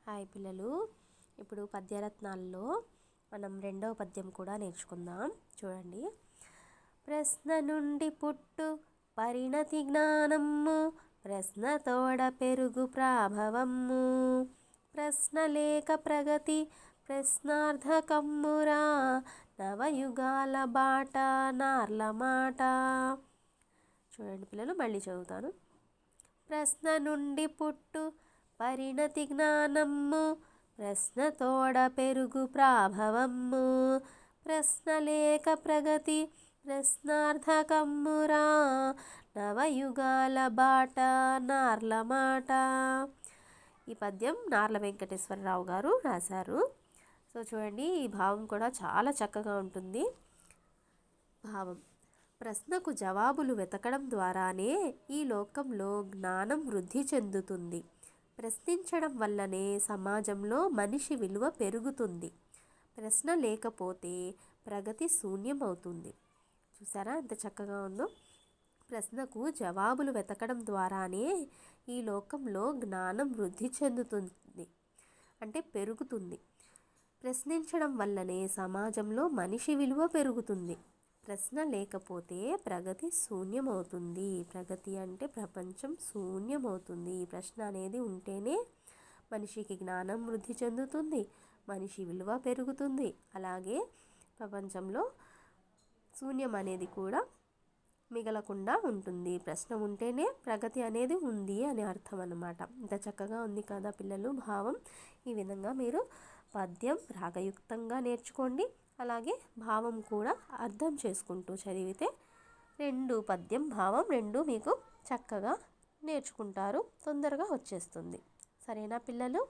Hi పిల్లలు, ఇప్పుడు పద్యరత్నాల్లో మనం రెండవ పద్యం కూడా నేర్చుకుందాం. చూడండి. ప్రశ్న నుండి పుట్టు పరిణతి జ్ఞానము, ప్రశ్న తోడ పెరుగు ప్రాభవము, ప్రశ్న లేక ప్రగతి ప్రశ్నార్థకమ్మురా, నవయుగాల బాట నార్ల మాట. చూడండి పిల్లలు, మళ్ళీ చదువుతాను. ప్రశ్న నుండి పుట్టు పరిణతి జ్ఞానము, ప్రశ్న తోడ పెరుగు ప్రాభవము, ప్రశ్న లేక ప్రగతి ప్రశ్నార్థకమ్మురా, నవయుగాల బాట నార్ల మాట. ఈ పద్యం నార్ల వెంకటేశ్వరరావు గారు రాశారు. సో చూడండి, ఈ భావం కూడా చాలా చక్కగా ఉంటుంది. భావం: ప్రశ్నకు జవాబులు వెతకడం ద్వారానే ఈ లోకంలో జ్ఞానం వృద్ధి చెందుతుంది. ప్రశ్నించడం వల్లనే సమాజంలో మనిషి విలువ పెరుగుతుంది. ప్రశ్న లేకపోతే ప్రగతి శూన్యమవుతుంది. చూసారా ఎంత చక్కగా ఉందో. ప్రశ్నకు జవాబులు వెతకడం ద్వారానే ఈ లోకంలో జ్ఞానం వృద్ధి చెందుతుంది, అంటే పెరుగుతుంది. ప్రశ్నించడం వల్లనే సమాజంలో మనిషి విలువ పెరుగుతుంది. ప్రశ్న లేకపోతే ప్రగతి శూన్యమవుతుంది. ప్రగతి అంటే ప్రపంచం శూన్యమవుతుంది. ప్రశ్న అనేది ఉంటేనే మనిషికి జ్ఞానం వృద్ధి చెందుతుంది, మనిషి విలువ పెరుగుతుంది. అలాగే ప్రపంచంలో శూన్యం అనేది కూడా మిగలకుండా ఉంటుంది. ప్రశ్న ఉంటేనే ప్రగతి అనేది ఉంది అని అర్థం అన్నమాట. ఇంత చక్కగా ఉంది కదా పిల్లలు భావం. ఈ విధంగా మీరు పద్యం రాగయుక్తంగా నేర్చుకోండి. అలాగే భావం కూడా అర్థం చేసుకుంటూ చదివితే రెండు పద్యం భావం రెండు మీకు చక్కగా నేర్చుకుంటారు, తొందరగా వచ్చేస్తుంది. సరేనా పిల్లలు?